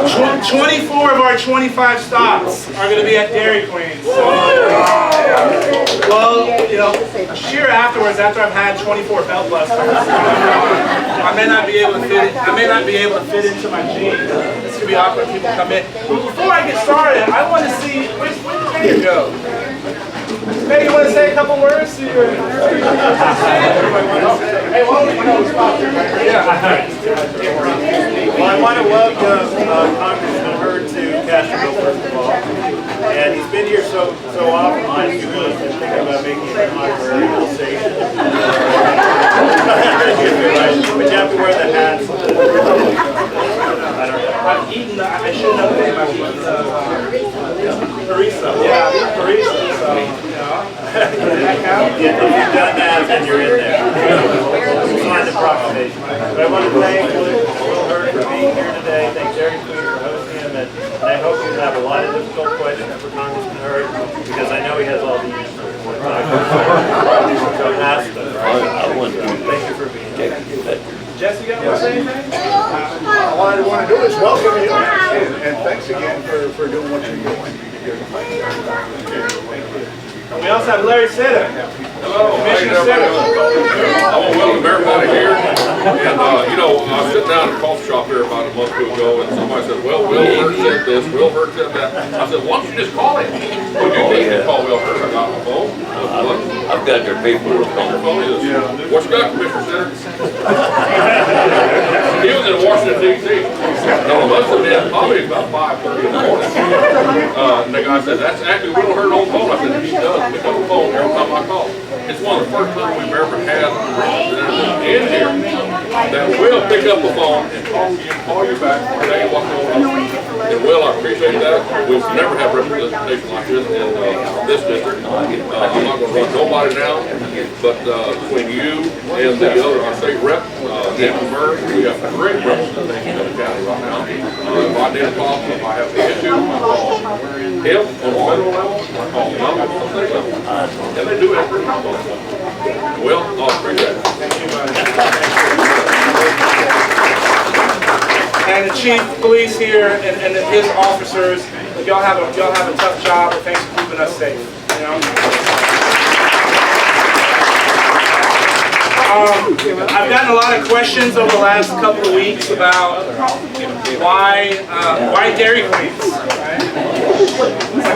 24 of our 25 stops are going to be at Dairy Queen. So, well, you know, sure afterwards, after I've had 24 belt busters, I may not be able to fit it. I may not be able to fit into my jeans. It's gonna be awkward when people come in. But before I get started, I want to see where'd Mayor go. Mayor, you want to say a couple words? Hey, well, I want to welcome Congressman Hurd to Castroville, first of all. And he's been here so often, I was thinking about making it an honorary station. But you have to wear the hats. I've eaten, I should know the name, I've eaten harissa. Yeah, harissa, so, you know. If you've done that, then you're in there. Sign the proclamation. But I want to thank Will Hurd for being here today. Thank Dairy Queen for hosting him. And I hope you have a lot of difficult questions for Congressman Hurd, because I know he has all the answers. So ask them. Thank you for being here. Jesse, you got to say anything? All I want to do is welcome you, and thanks again for doing what you're doing. We also have Larry Sitter. Hello, Commissioner Sitter. I want to welcome everybody here. And, you know, I was sitting down at a coffee shop here about a month or two ago, and somebody said, well, Will Hurd said this, Will Hurd said that. I said, why don't you just call him? Well, you need to call Will Hurd. I got my phone. I've got their paperwork on Your phone is. What you got, Commissioner Sitter? He was in Washington, D.C. No, it must have been probably about 5:30 in the morning. And the guy said, that's actually Will Hurd on the phone. I said, he does pick up the phone every time I call. It's one of the first times we've ever had a representative in here that will pick up the phone and call you back and tell you what's going on. And Will, I appreciate that. We've never had representation like this in this district. I'm not going to run nobody down, but between you and the other, our state rep, Dan Burr, we have great representation in the county right now. If I need a problem, if I have an issue, I call him on the federal level, I call him on the state level. And they do have pretty well. Well, I appreciate it. Thank you, buddy. And the chief of police here and his officers, y'all have a tough job, but thanks for keeping us safe. You know? I've gotten a lot of questions over the last couple of weeks about why Dairy Queens. Right?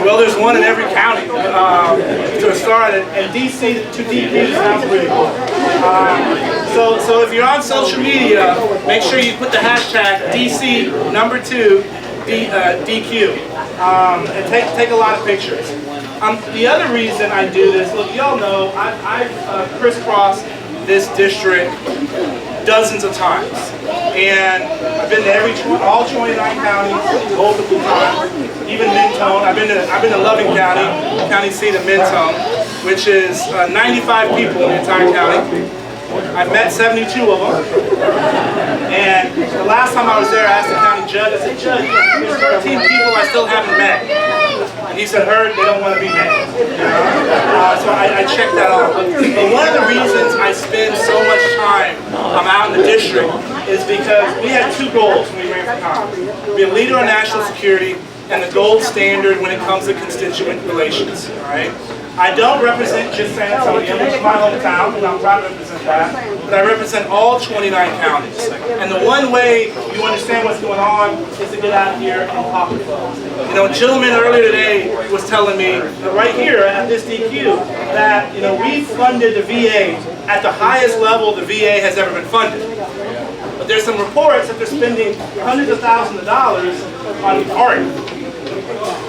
Well, there's one in every county to start, and DC2DQ sounds pretty cool. So if you're on social media, make sure you put the hashtag DC2DQ and take a lot of pictures. The other reason I do this, look, y'all know I've crisscrossed this district dozens of times, and I've been to all 29 counties multiple times, even Mentone. I've been to Loving County seat of Mentone, which is 95 people in the entire county. I've met 72 of them, and the last time I was there, I asked the county judge, I said, Judge, there's 13 people I still haven't met. And he said, Hurd, they don't want to be met. So I checked that off. But one of the reasons I spend so much time out in the district is because we had two goals when we ran for Congress. Be a leader on national security and the gold standard when it comes to constituent relations. All right? I don't represent just San Antonio, which is my hometown, and I'm proud to represent that, but I represent all 29 counties. And the one way you understand what's going on is to get out here and talk to folks. You know, a gentleman earlier today was telling me, right here at this DQ, that, you know, we funded the VA at the highest level the VA has ever been funded. But there's some reports that they're spending hundreds of thousands of dollars on art.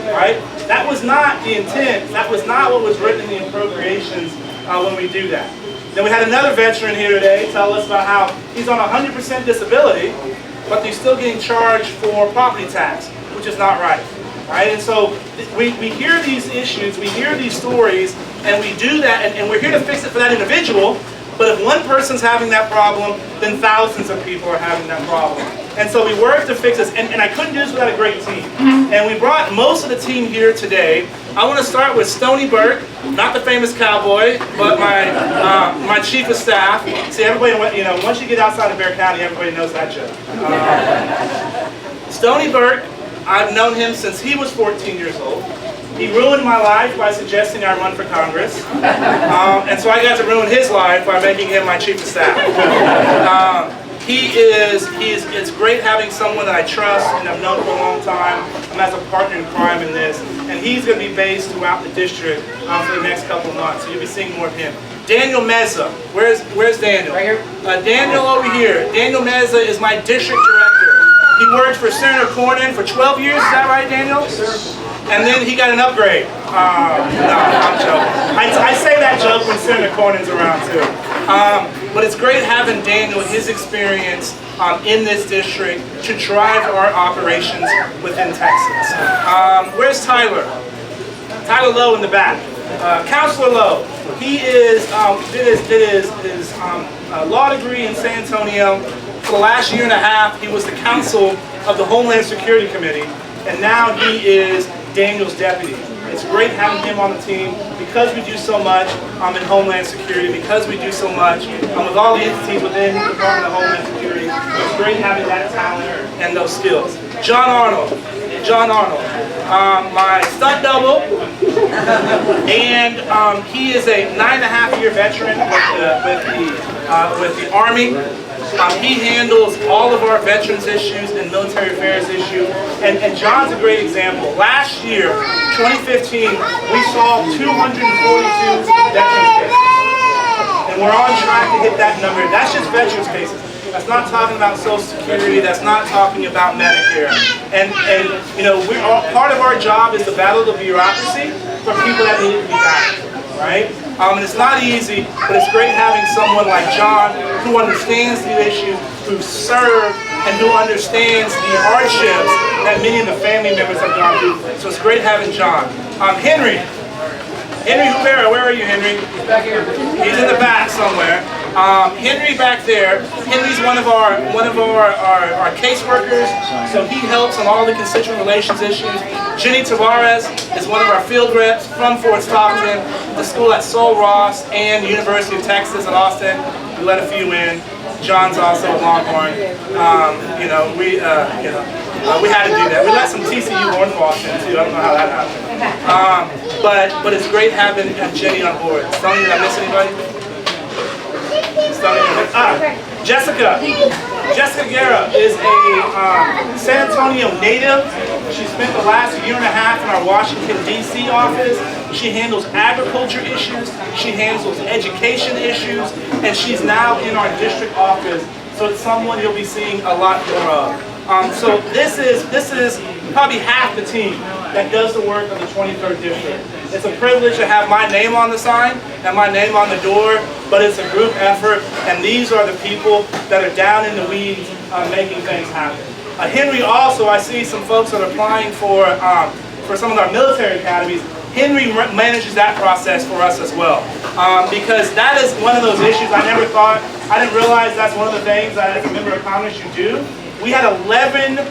Right? That was not the intent. That was not what was written in the appropriations when we do that. Then we had another veteran here today tell us about how he's on 100% disability, but he's still getting charged for property tax, which is not right. Right? And so we hear these issues, we hear these stories, and we do that, and we're here to fix it for that individual. But if one person's having that problem, then thousands of people are having that problem. And so we work to fix this, and I couldn't do this without a great team. And we brought most of the team here today. I want to start with Stoney Burke, not the famous cowboy, but my chief of staff. See, everybody, you know, once you get outside of Bear County, everybody knows that joke. Stony Burke, I've known him since he was 14 years old. He ruined my life by suggesting I run for Congress. And so I got to ruin his life by making him my chief of staff. It's great having someone that I trust and I've known for a long time. I'm as a partner in crime in this. And he's going to be based throughout the district for the next couple of months. So you'll be seeing more of him. Daniel Meza. Where's Daniel? Right here. Daniel over here. Daniel Meza is my district director. He worked for Senator Cornyn for 12 years. Is that right, Daniel? Yes, sir. And then he got an upgrade. No, I'm joking. I say that joke when Senator Cornyn's around too. But it's great having Daniel, his experience in this district to drive our operations within Texas. Where's Tyler? Tyler Lowe in the back. Councilor Lowe. He did his law degree in San Antonio. For the last year and a half, he was the counsel of the Homeland Security Committee, and now he is Daniel's deputy. It's great having him on the team because we do so much in Homeland Security, because we do so much with all the entities within the Department of Homeland Security. It's great having that talent and those skills. John Arnold, my stunt double, and he is a 9.5-year veteran with the Army. He handles all of our veterans issues and military affairs issues, and John's a great example. Last year, 2015, we solved 242 veterans cases, and we're on track to hit that number. That's just veterans cases. That's not talking about Social Security. That's not talking about Medicare. And you know, part of our job is to battle the bureaucracy for people that need to be battled, right? And it's not easy, but it's great having someone like John who understands the issues, who served, and who understands the hardships that many of the family members have gone through. So it's great having John. Henry Rivera, where are you, Henry? He's back here. He's in the back somewhere. Henry back there. Henry's one of our caseworkers, so he helps on all the constituent relations issues. Jenny Tavares is one of our field reps from Fort Stockton, the school at Sol Ross and University of Texas at Austin. We let a few in. John's also a Longhorn. We had to do that. We let some TCU Hornfrost in too. I don't know how that happened. But it's great having Jenny on board. Stoney, did I miss anybody? Jessica Guerra is a San Antonio native. She spent the last year and a half in our Washington, D.C. office. She handles agriculture issues, she handles education issues, and she's now in our district office. So it's someone you'll be seeing a lot more of. So this is probably half the team that does the work of the 23rd District. It's a privilege to have my name on the sign and my name on the door, but it's a group effort, and these are the people that are down in the weeds making things happen. Henry also, I see some folks that are applying for some of our military academies. Henry manages that process for us as well, because that is one of those issues I didn't realize that's one of the things that as a member of Congress you do. We had 11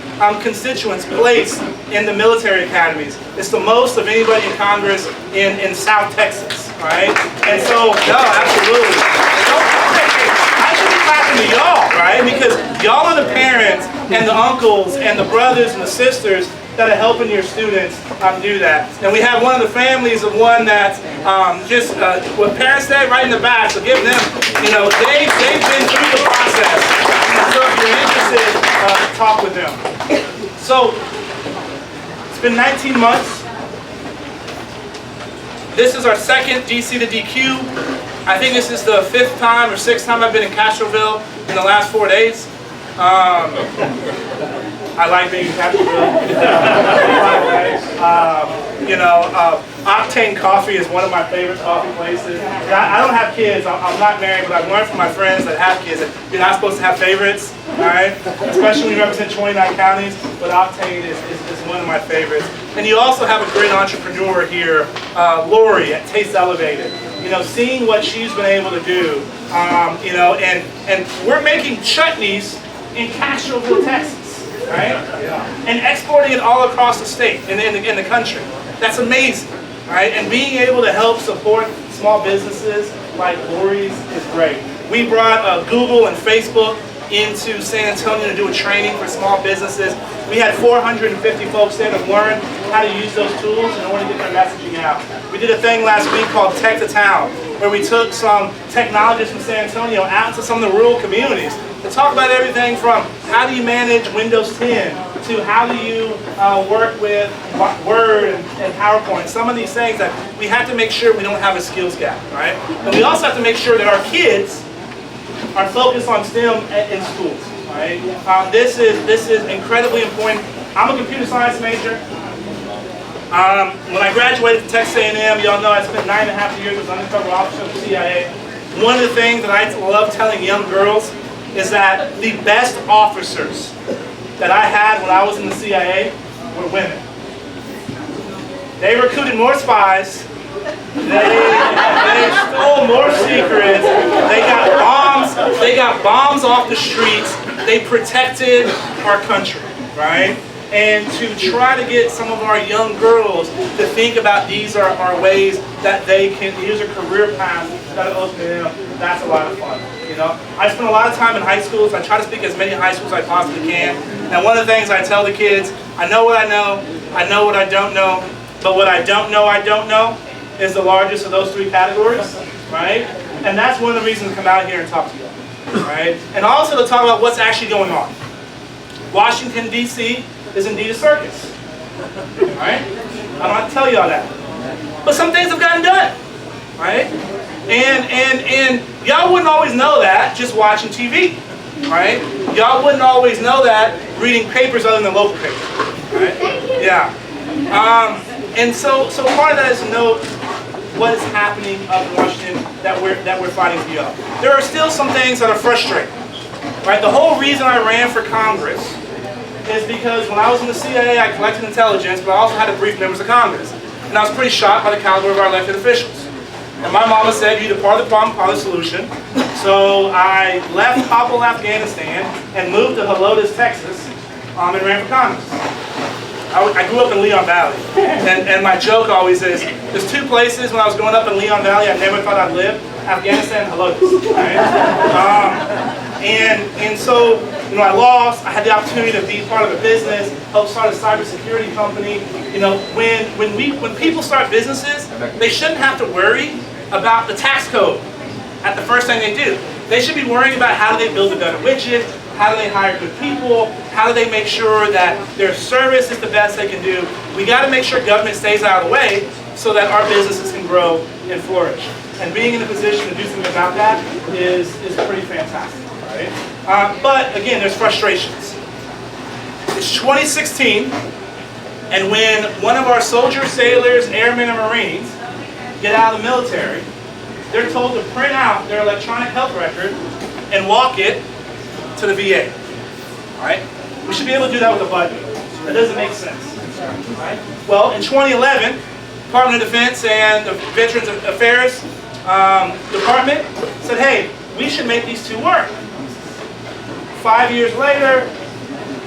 constituents placed in the military academies. It's the most of anybody in Congress in South Texas, right? And so, no, absolutely. I should be clapping to y'all, right? Because y'all are the parents and the uncles and the brothers and the sisters that are helping your students do that. And we have one of the families of one that's with Parents Day right in the back, so give them, they've been through the process. So if you're interested, talk with them. So, it's been 19 months. This is our second DC2DQ. I think this is the 5th time or 6th time I've been in Castroville in the last 4 days. I like being in Castroville. Octane Coffee is one of my favorite coffee places. I don't have kids. I'm not married, but I've learned from my friends that have kids that you're not supposed to have favorites, all right? Especially when you represent 29 counties, but Octane is one of my favorites. And you also have a great entrepreneur here, Lori at Taste Elevated. Seeing what she's been able to do, and we're making chutneys in Castroville, Texas. Right? And exporting it all across the state and in the country. That's amazing, right? And being able to help support small businesses like Lori's is great. We brought Google and Facebook into San Antonio to do a training for small businesses. We had 450 folks there to learn how to use those tools in order to get their messaging out. We did a thing last week called Tech to Town, where we took some technologists from San Antonio out to some of the rural communities to talk about everything from how do you manage Windows 10 to how do you work with Word and PowerPoint. Some of these things that we have to make sure we don't have a skills gap, right? And we also have to make sure that our kids are focused on STEM in schools, right? This is incredibly important. I'm a computer science major. When I graduated from Texas A&M, y'all know I spent 9.5 years as an undercover officer of the CIA. One of the things that I love telling young girls is that the best officers that I had when I was in the CIA were women. They recruited more spies. They stole more secrets. They got bombs off the streets. They protected our country, right? And to try to get some of our young girls to think about these are ways that they can use a career path that will open to them, that's a lot of fun. You know, I spend a lot of time in high schools. I try to speak as many high schools as I possibly can. And one of the things I tell the kids, I know what I know what I don't know, but what I don't know is the largest of those three categories, right? And that's one of the reasons to come out here and talk to you, right? And also to talk about what's actually going on. Washington, D.C. is indeed a circus, right? I don't have to tell you all that. But some things have gotten done, right? And y'all wouldn't always know that just watching TV, right? Y'all wouldn't always know that reading papers other than the local papers, right? Yeah. And so part of that is to know what is happening up in Washington that we're fighting for y'all. There are still some things that are frustrating, right? The whole reason I ran for Congress is because when I was in the CIA, I collected intelligence, but I also had to brief members of Congress. And I was pretty shocked by the caliber of our elected officials. And my mama said, you're either part of the problem, part of the solution. So I left Kabul, Afghanistan, and moved to Helotes, Texas, and ran for Congress. I grew up in Leon Valley, and my joke always is, there's two places when I was growing up in Leon Valley I never thought I'd live, Afghanistan and Helotes, right? And so, you know, I lost. I had the opportunity to be part of a business, help start a cybersecurity company. You know, when people start businesses, they shouldn't have to worry about the tax code at the first thing they do. They should be worrying about how do they build a better widget, how do they hire good people, how do they make sure that their service is the best they can do. We got to make sure government stays out of the way so that our businesses can grow and flourish. And being in a position to do something about that is pretty fantastic. Right? But again, there's frustrations. It's 2016, and when one of our soldiers, sailors, airmen, and Marines get out of the military, they're told to print out their electronic health record and walk it to the VA. All right? We should be able to do that with a budget. That doesn't make sense. All right? Well, in 2011, Department of Defense and the Veterans Affairs Department said, hey, we should make these two work. 5 years later,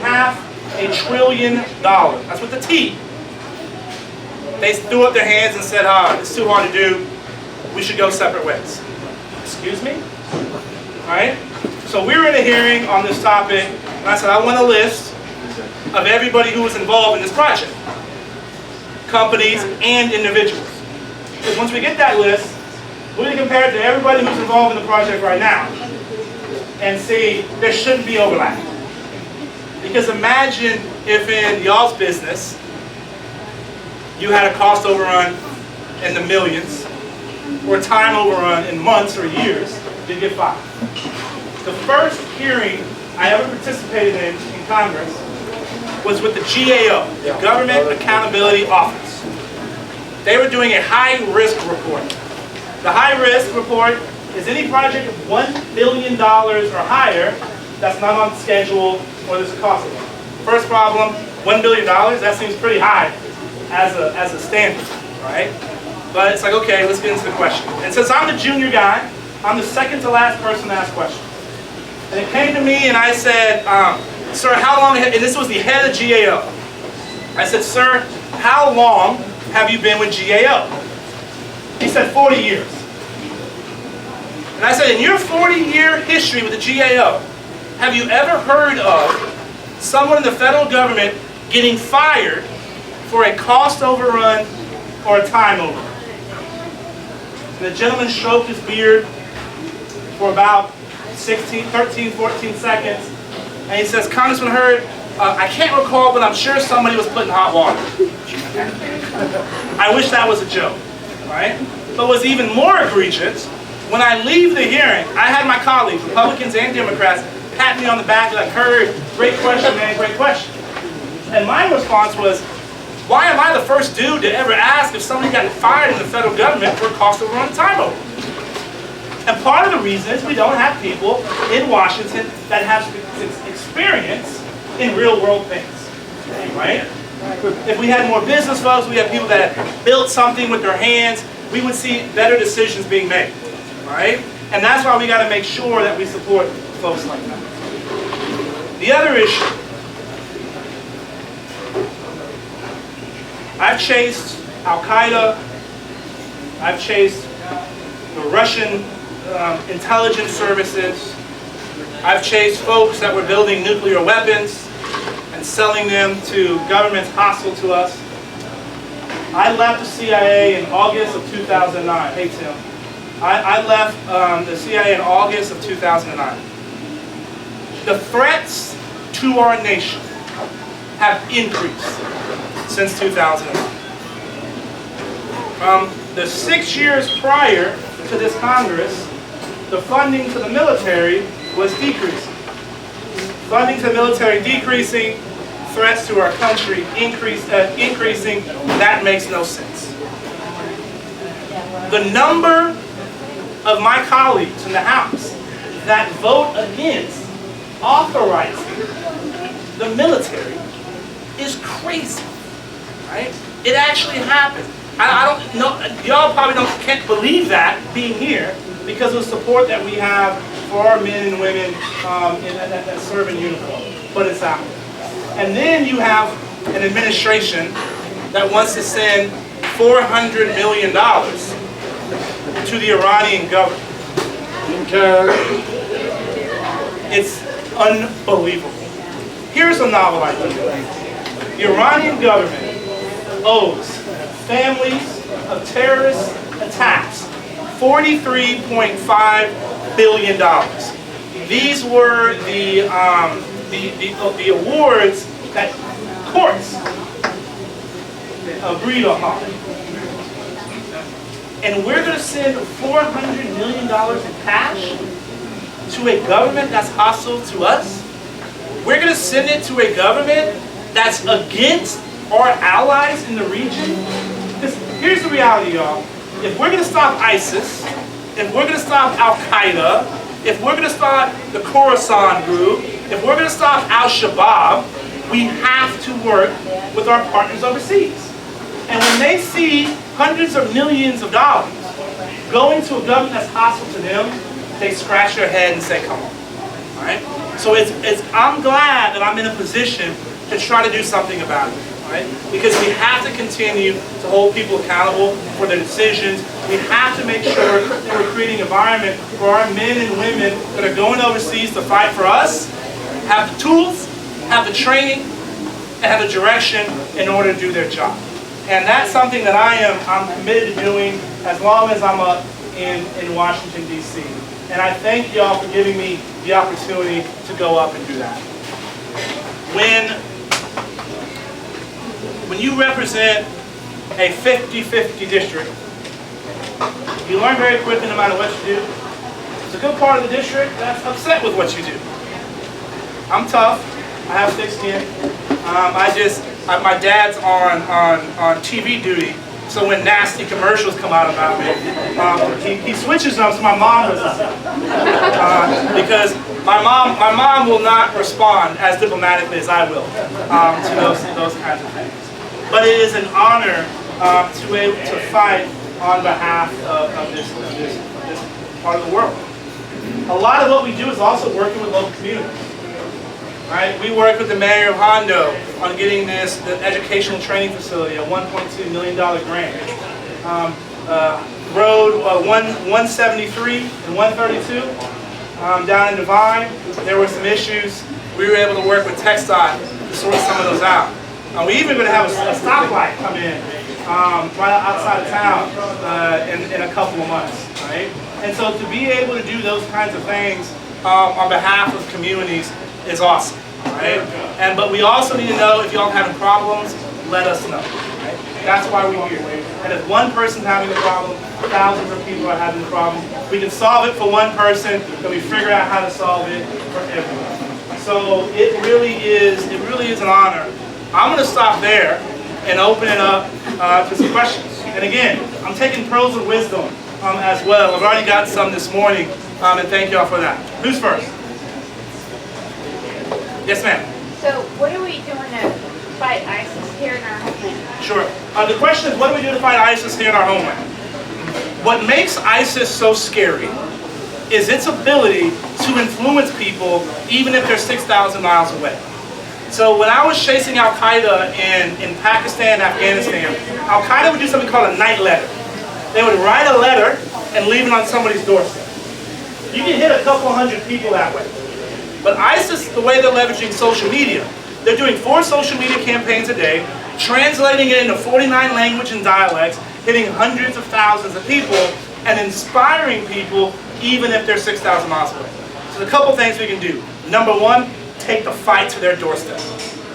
$500 billion. That's with the T. They threw up their hands and said, it's too hard to do. We should go separate ways. Excuse me? All right? So we were in a hearing on this topic, and I said, I want a list of everybody who was involved in this project. Companies and individuals. Because once we get that list, we're going to compare it to everybody who's involved in the project right now and see there shouldn't be overlap. Because imagine if in y'all's business you had a cost overrun in the millions or time overrun in months or years, you'd get fired. The first hearing I ever participated in Congress was with the GAO, the Government Accountability Office. They were doing a high-risk report. The high-risk report is any project of $1 billion or higher that's not on schedule or there's a cost of it. First problem, $1 billion, that seems pretty high as a standard, right? But it's like, okay, let's get into the question. And since I'm the junior guy, I'm the second to last person to ask questions. And it came to me and I said, sir, how long, and this was the head of GAO. I said, sir, how long have you been with GAO? He said, 40 years. And I said, in your 40-year history with the GAO, have you ever heard of someone in the federal government getting fired for a cost overrun or a time overrun? And the gentleman stroked his beard for about 13, 14 seconds, and he says, Congressman Hurd, I can't recall, but I'm sure somebody was put in hot water. I wish that was a joke, right? But what's even more egregious, when I leave the hearing, I had my colleagues, Republicans and Democrats, pat me on the back like, Hurd, great question, man, great question. And my response was, why am I the first dude to ever ask if somebody got fired in the federal government for a cost overrun time over? And part of the reason is we don't have people in Washington that have experience in real world things, right? If we had more business folks, we had people that had built something with their hands, we would see better decisions being made, right? And that's why we got to make sure that we support folks like that. The other issue, I've chased Al-Qaeda, I've chased the Russian intelligence services, I've chased folks that were building nuclear weapons and selling them to governments hostile to us. I left the CIA in August of 2009. Hey Tim. I left the CIA in August of 2009. The threats to our nation have increased since 2009. The 6 years prior to this Congress, the funding to the military was decreasing. Funding to the military decreasing, threats to our country increasing, that makes no sense. The number of my colleagues in the House that vote against authorizing the military is crazy, right? It actually happened. I don't know, y'all probably can't believe that being here because of the support that we have for our men and women that serve in uniform, but it's out there. And then you have an administration that wants to send $400 million to the Iranian government. It's unbelievable. Here's a novel idea. The Iranian government owes families of terrorist attacks $43.5 billion. These were the awards that courts agreed upon. And we're going to send $400 million in cash to a government that's hostile to us? We're going to send it to a government that's against our allies in the region? Because here's the reality, y'all. If we're going to stop ISIS, if we're going to stop Al-Qaeda, if we're going to stop the Khorasan group, if we're going to stop Al-Shabaab, we have to work with our partners overseas. And when they see hundreds of millions of dollars going to a government that's hostile to them, they scratch their head and say, come on. All right? So I'm glad that I'm in a position to try to do something about it. Right? Because we have to continue to hold people accountable for their decisions. We have to make sure that we're creating an environment for our men and women that are going overseas to fight for us, have the tools, have the training, and have the direction in order to do their job. And that's something that I'm committed to doing as long as I'm up in Washington, D.C. And I thank y'all for giving me the opportunity to go up and do that. When you represent a 50-50 district, you learn very quickly no matter what you do. There's a good part of the district that's upset with what you do. I'm tough. I have thick skin. My dad's on TV duty, so when nasty commercials come out about me, he switches them so my mom doesn't. Because my mom will not respond as diplomatically as I will to those kinds of things. But it is an honor to be able to fight on behalf of this part of the world. A lot of what we do is also working with local communities. Right? We work with the mayor of Hondo on getting the educational training facility, a $1.2 million grant. Road 173 and 132, Down in Devine, there were some issues. We were able to work with TxDOT to sort some of those out. We even going to have a stoplight come in right outside of town in a couple of months, right? And so to be able to do those kinds of things on behalf of communities is awesome, right? But we also need to know if y'all having problems, let us know, right? That's why we're here. And if one person's having a problem, thousands of people are having a problem. We can solve it for one person, then we figure out how to solve it for everyone. So it really is an honor. I'm going to stop there and open it up to some questions. And again, I'm taking pearls of wisdom as well. I've already got some this morning, and thank y'all for that. Who's first? Yes, ma'am. So what are we doing to fight ISIS here in our homeland? Sure. The question is, what do we do to fight ISIS here in our homeland? What makes ISIS so scary is its ability to influence people even if they're 6,000 miles away. So when I was chasing Al-Qaeda in Pakistan, Afghanistan, Al-Qaeda would do something called a night letter. They would write a letter and leave it on somebody's doorstep. You can hit a couple hundred people that way. But ISIS, the way they're leveraging social media, they're doing 4 social media campaigns a day, translating it into 49 languages and dialects, hitting hundreds of thousands of people, and inspiring people even if they're 6,000 miles away. So there's a couple things we can do. Number one, take the fight to their doorstep.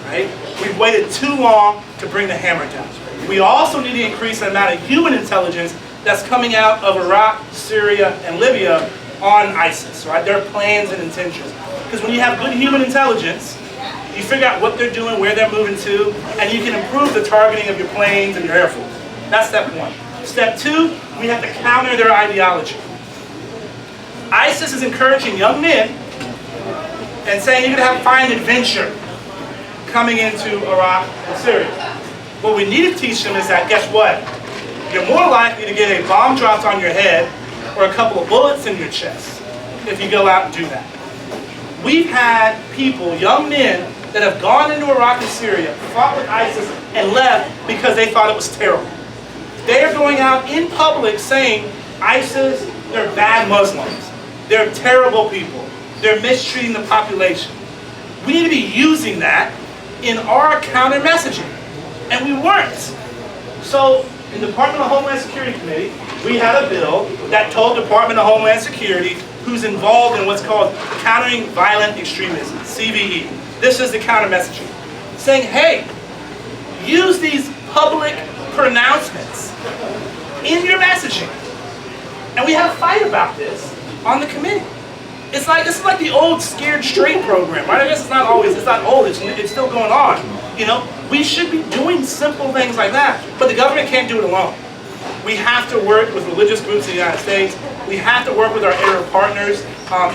Right? We've waited too long to bring the hammer down. We also need to increase the amount of human intelligence that's coming out of Iraq, Syria, and Libya on ISIS, right? Their plans and intentions. Because when you have good human intelligence, you figure out what they're doing, where they're moving to, and you can improve the targeting of your planes and your air force. That's step one. Step two, we have to counter their ideology. ISIS is encouraging young men and saying you're going to find adventure coming into Iraq and Syria. What we need to teach them is that, guess what? You're more likely to get a bomb dropped on your head or a couple of bullets in your chest if you go out and do that. We've had people, young men, that have gone into Iraq and Syria, fought with ISIS, and left because they thought it was terrible. They're going out in public saying, ISIS, they're bad Muslims. They're terrible people. They're mistreating the population. We need to be using that in our counter messaging. And we weren't. So, in the Department of Homeland Security Committee, we had a bill that told Department of Homeland Security, who's involved in what's called Countering Violent Extremism, CVE. This is the counter messaging. Saying, hey, use these public pronouncements in your messaging. And we had a fight about this on the committee. This is like the old Scared Straight program, right? I guess it's not old, it's still going on. You know, we should be doing simple things like that, but the government can't do it alone. We have to work with religious groups in the United States. We have to work with our Arab partners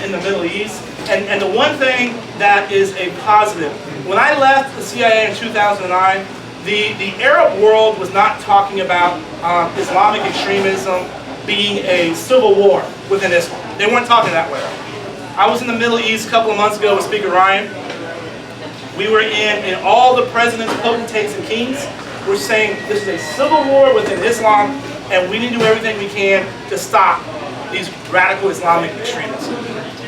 in the Middle East. And the one thing that is a positive, when I left the CIA in 2009, the Arab world was not talking about Islamic extremism being a civil war within Islam. They weren't talking that way. I was in the Middle East a couple of months ago with Speaker Ryan. We were in all the presidents, potentates, and kings. We're saying this is a civil war within Islam, and we need to do everything we can to stop these radical Islamic extremists,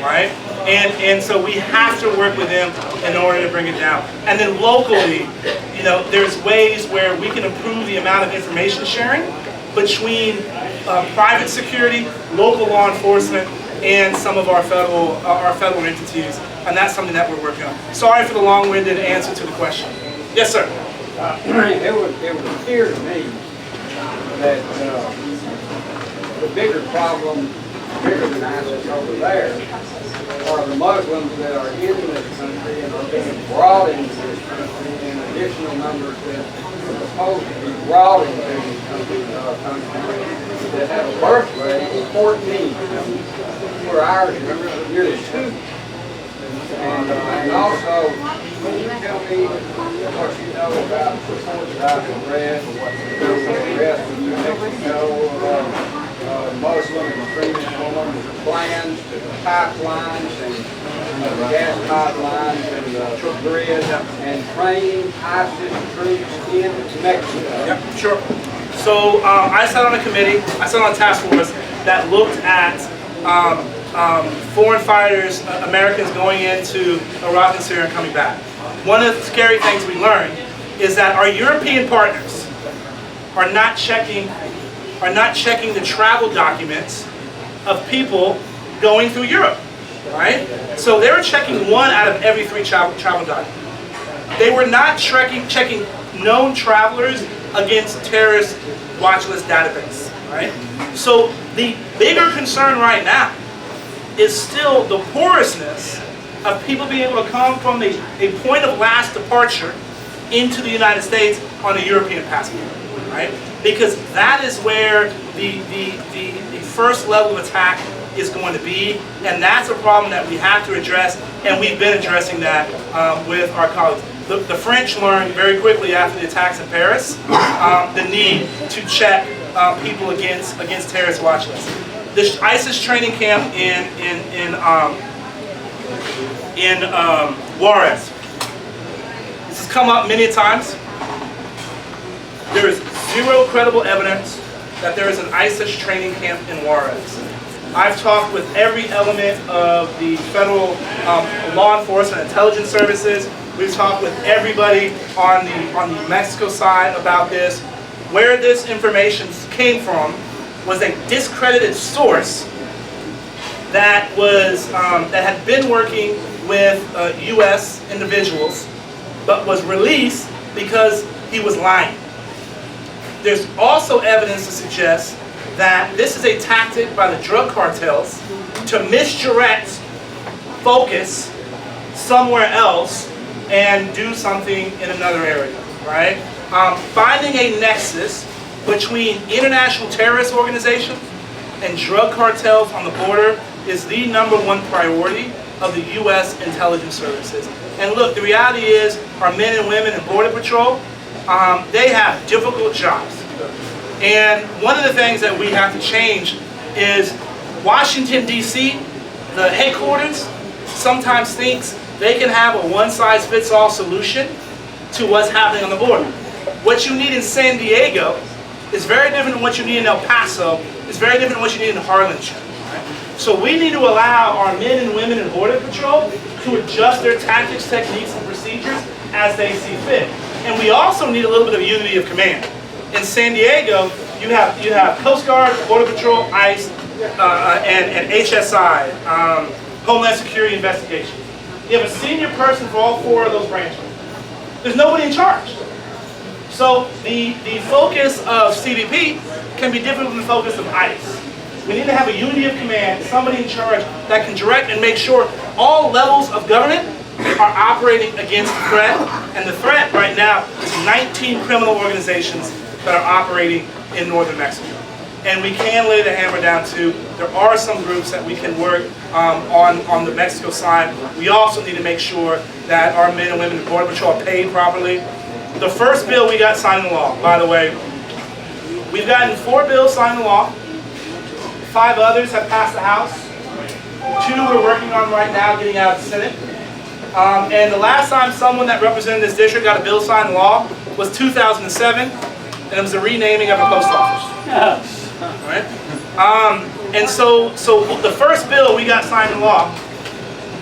right? And so we have to work with them in order to bring it down. And then locally, you know, there's ways where we can improve the amount of information sharing between private security, local law enforcement, and some of our federal entities, and that's something that we're working on. Sorry for the long-winded answer to the question. Yes, sir. It would appear to me that the bigger problem, bigger than ISIS over there, are the Muslims that are in this country and are being brought into this country in additional numbers that are supposed to be brought into this country that have a birth rate of 14. For ours, remember, nearly 2. And also, can you tell me what you know about reports that I've read, the rest of New Mexico, Muslim extremist forms, plans, pipelines, and gas pipelines, and grid, and training ISIS troops in Mexico? Yep, sure. So I sat on a committee, I sat on a task force that looked at foreign fighters, Americans going into Iraq and Syria and coming back. One of the scary things we learned is that our European partners are not checking the travel documents of people going through Europe, right? So they were checking 1 out of every 3 travel documents. They were not checking known travelers against terrorist watch list database, right? So the bigger concern right now is still the porousness of people being able to come from a point of last departure into the United States on a European passport, right? Because that is where the first level of attack is going to be, and that's a problem that we have to address, and we've been addressing that with our colleagues. The French learned very quickly after the attacks in Paris the need to check people against terrorist watch lists. The ISIS training camp in Juarez. This has come up many times. There is zero credible evidence that there is an ISIS training camp in Juarez. I've talked with every element of the federal law enforcement intelligence services. We've talked with everybody on the Mexico side about this. Where this information came from was a discredited source that was that had been working with U.S. individuals, but was released because he was lying. There's also evidence to suggest that this is a tactic by the drug cartels to misdirect focus somewhere else and do something in another area, right? Finding a nexus between international terrorist organizations and drug cartels on the border is the #1 priority of the U.S. intelligence services. And look, the reality is our men and women in Border Patrol, they have difficult jobs. And one of the things that we have to change is Washington, D.C., the headquarters, sometimes thinks they can have a one-size-fits-all solution to what's happening on the border. What you need in San Diego is very different than what you need in El Paso. It's very different than what you need in Harlingen. Right? So we need to allow our men and women in Border Patrol to adjust their tactics, techniques, and procedures as they see fit. And we also need a little bit of unity of command. In San Diego, you have Coast Guard, Border Patrol, ICE, and HSI, Homeland Security Investigation. You have a senior person for all 4 of those branches. There's nobody in charge. So the focus of CBP can be different from the focus of ICE. We need to have a unity of command, somebody in charge that can direct and make sure all levels of government are operating against the threat. And the threat right now is 19 criminal organizations that are operating in northern Mexico. And we can lay the hammer down too. There are some groups that we can work on the Mexico side. We also need to make sure that our men and women in Border Patrol are paid properly. The first bill we got signed into law, by the way, we've gotten 4 bills signed into law. 5 others have passed the House. 2 we're working on right now, getting out of the Senate. And the last time someone that represented this district got a bill signed into law was 2007, and it was the renaming of a post office. Right? And so the first bill we got signed into law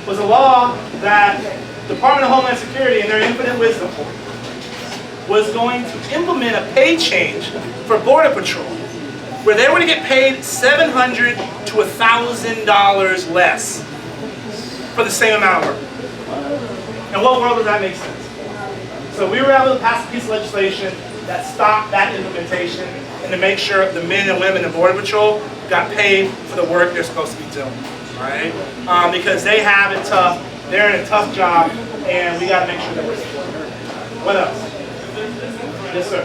was a law that Department of Homeland Security, in their infinite wisdom, was going to implement a pay change for Border Patrol, where they were to get paid $700 to $1,000 less for the same amount of work. In what world does that make sense? So we were able to pass a piece of legislation that stopped that implementation and to make sure the men and women in Border Patrol got paid for the work they're supposed to be doing, right? Because they have it tough, they're in a tough job, and we got to make sure that we're supporting them. What else? Yes, sir.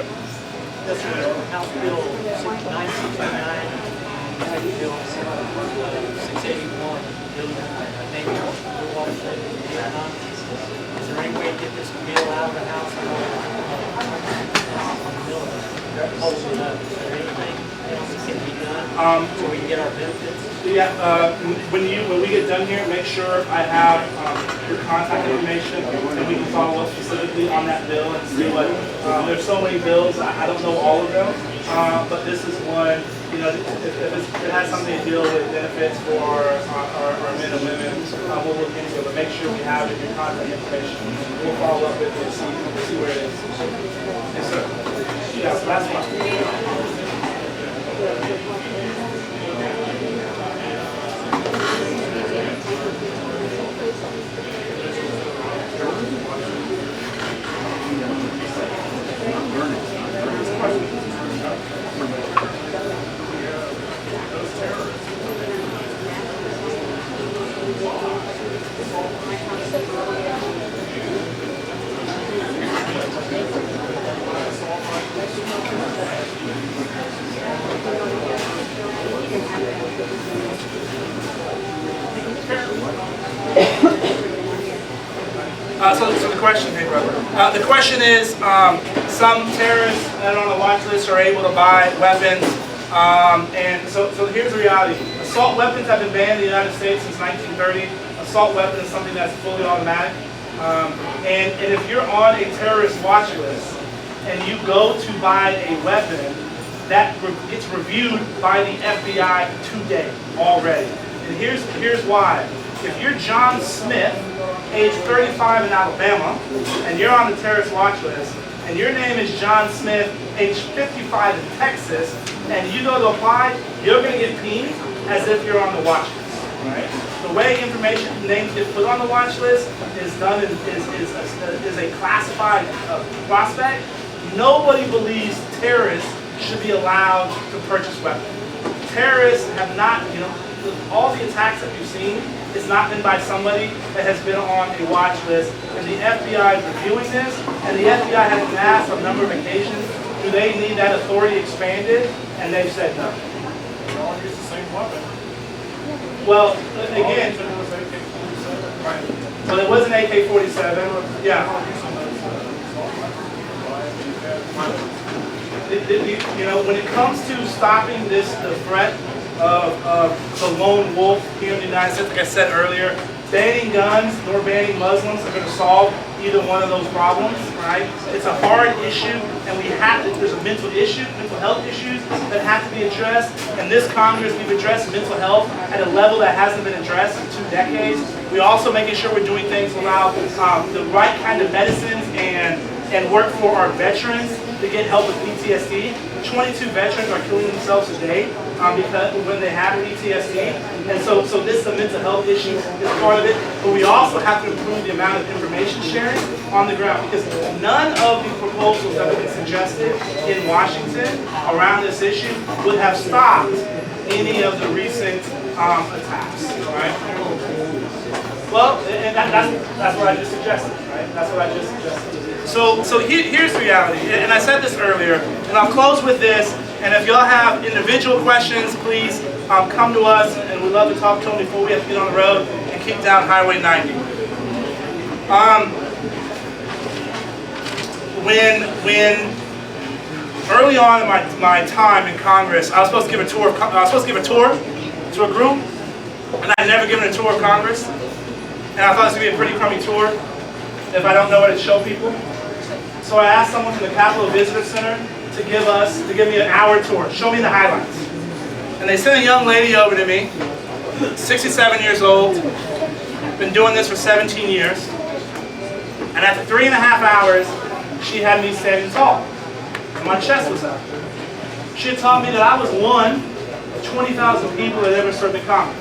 House Bill 969, House Bill 681, maybe we'll walk through it. Is there any way to get this bill out of the House? Hold it up. Is there anything else that can be done so we can get our benefits? Yeah, when we get done here, make sure I have your contact information, and we can follow up specifically on that bill and see what. There's so many bills, I don't know all of them, but this is one you know, if it has something to deal with benefits for our men and women, we'll look into it, but make sure we have your contact information. We'll follow up with it and see where it is. Yes, sir. Yeah, so that's fine. So the question, hey brother, the question is, some terrorists that are on the watch list are able to buy weapons, and so here's the reality. Assault weapons have been banned in the United States since 1930. Assault weapon is something that's fully automatic, and if you're on a terrorist watch list and you go to buy a weapon, that gets reviewed by the FBI today already. And here's why. If you're John Smith, age 35 in Alabama, and you're on the terrorist watch list, and your name is John Smith, age 55 in Texas, and you go to apply, you're going to get pinged as if you're on the watch list. Right? The way information names get put on the watch list is done is a classified prospect. Nobody believes terrorists should be allowed to purchase weapons. Terrorists have not, you know, all the attacks that we've seen has not been by somebody that has been on a watch list. And the FBI is reviewing this, and the FBI has been asked on a number of occasions, do they need that authority expanded? And they've said no. They all use the same weapon. Well, again, well, it was an AK-47. Yeah. You know, when it comes to stopping the threat of the lone wolf here in the United States, like I said earlier, banning guns nor banning Muslims are going to solve either one of those problems, right? It's a hard issue, and there's a mental health issues that have to be addressed. In this Congress, we've addressed mental health at a level that hasn't been addressed in 2 decades. We're also making sure we're doing things to allow the right kind of medicines and work for our veterans to get help with PTSD. 22 veterans are killing themselves a day because when they have PTSD, and so this is a mental health issue is part of it. But we also have to improve the amount of information sharing on the ground, because none of the proposals that have been suggested in Washington around this issue would have stopped any of the recent attacks. Right? Well, and that's what I just suggested. Right? That's what I just suggested. So here's the reality, and I said this earlier, and I'll close with this, and if y'all have individual questions, please come to us, and we'd love to talk to them before we have to get on the road and kick down Highway 90. When early on in my time in Congress, I was supposed to give a tour to a group, and I'd never given a tour of Congress, and I thought this would be a pretty crummy tour if I don't know what to show people. So I asked someone from the Capitol Visitor Center to give me an hour tour, show me the highlights. And they sent a young lady over to me, 67 years old, been doing this for 17 years. And after 3.5 hours, she had me standing tall, and my chest was out. She had taught me that I was one of 20,000 people that ever served in Congress.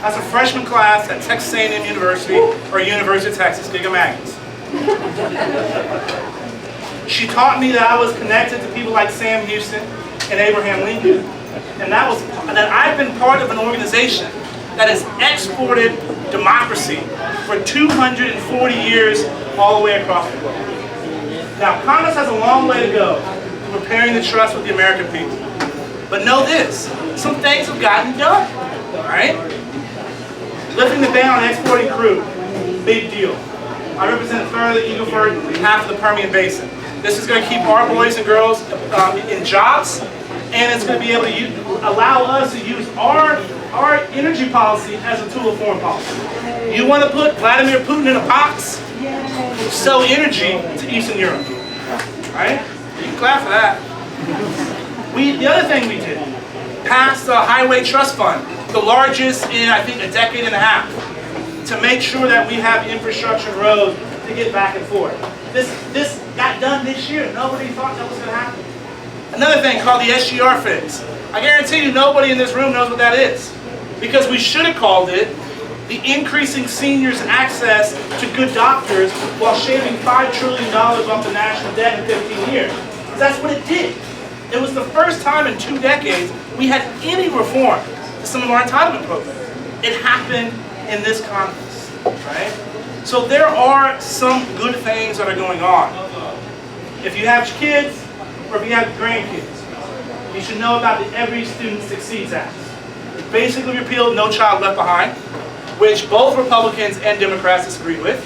That's a freshman class at Texas A&M University, or University of Texas, Giga Magnus. She taught me that I was connected to people like Sam Houston and Abraham Lincoln, and that I've been part of an organization that has exported democracy for 240 years all the way across the globe. Now, Congress has a long way to go to repairing the trust with the American people. But know this, some things have gotten done, all right? Lifting the ban on exporting crude, big deal. I represent a third of the Eagle Ford, half of the Permian Basin. This is going to keep our boys and girls in jobs, and it's going to be able to allow us to use our energy policy as a tool of foreign policy. You want to put Vladimir Putin in a box? Sell energy to Eastern Europe. Right? You can clap for that. The other thing we did, passed a highway trust fund, the largest in, I think, a decade and a half, to make sure that we have infrastructure and roads to get back and forth. This got done this year. Nobody thought that was going to happen. Another thing called the SGR fix. I guarantee you nobody in this room knows what that is, because we should have called it the increasing seniors' access to good doctors while shaving $5 trillion off the national debt in 15 years. That's what it did. It was the first time in 2 decades we had any reform to some of our entitlement programs. It happened in this Congress, right? So there are some good things that are going on. If you have kids or if you have grandkids, you should know about the Every Student Succeeds Act. It basically repealed No Child Left Behind, which both Republicans and Democrats disagreed with.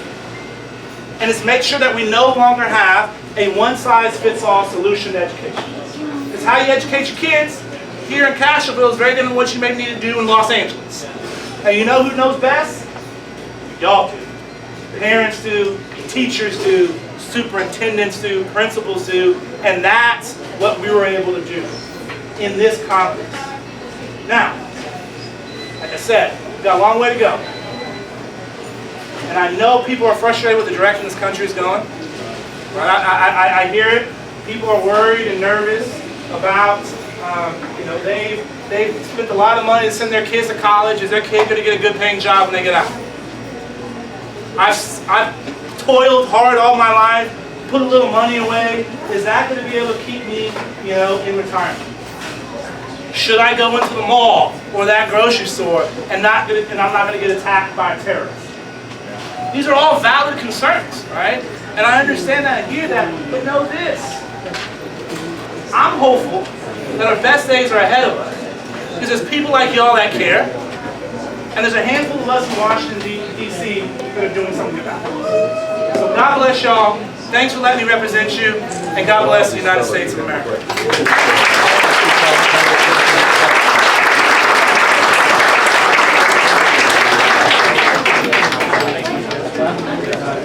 And it's made sure that we no longer have a one-size-fits-all solution to education. It's how you educate your kids here in Castroville is very different than what you may need to do in Los Angeles. And you know who knows best? Y'all do. Parents do, teachers do, superintendents do, principals do, and that's what we were able to do in this Congress. Now, like I said, we've got a long way to go. And I know people are frustrated with the direction this country is going. I hear it. People are worried and nervous about, they've spent a lot of money to send their kids to college. Is their kid going to get a good paying job when they get out? I've toiled hard all my life, put a little money away. Is that going to be able to keep me, in retirement? Should I go into the mall or that grocery store and I'm not going to get attacked by a terrorist? These are all valid concerns, right? And I understand that and hear that, but know this. I'm hopeful that our best days are ahead of us because there's people like y'all that care, and there's a handful of us in Washington, D.C. that are doing something about it. So God bless y'all. Thanks for letting me represent you, and God bless the United States of America.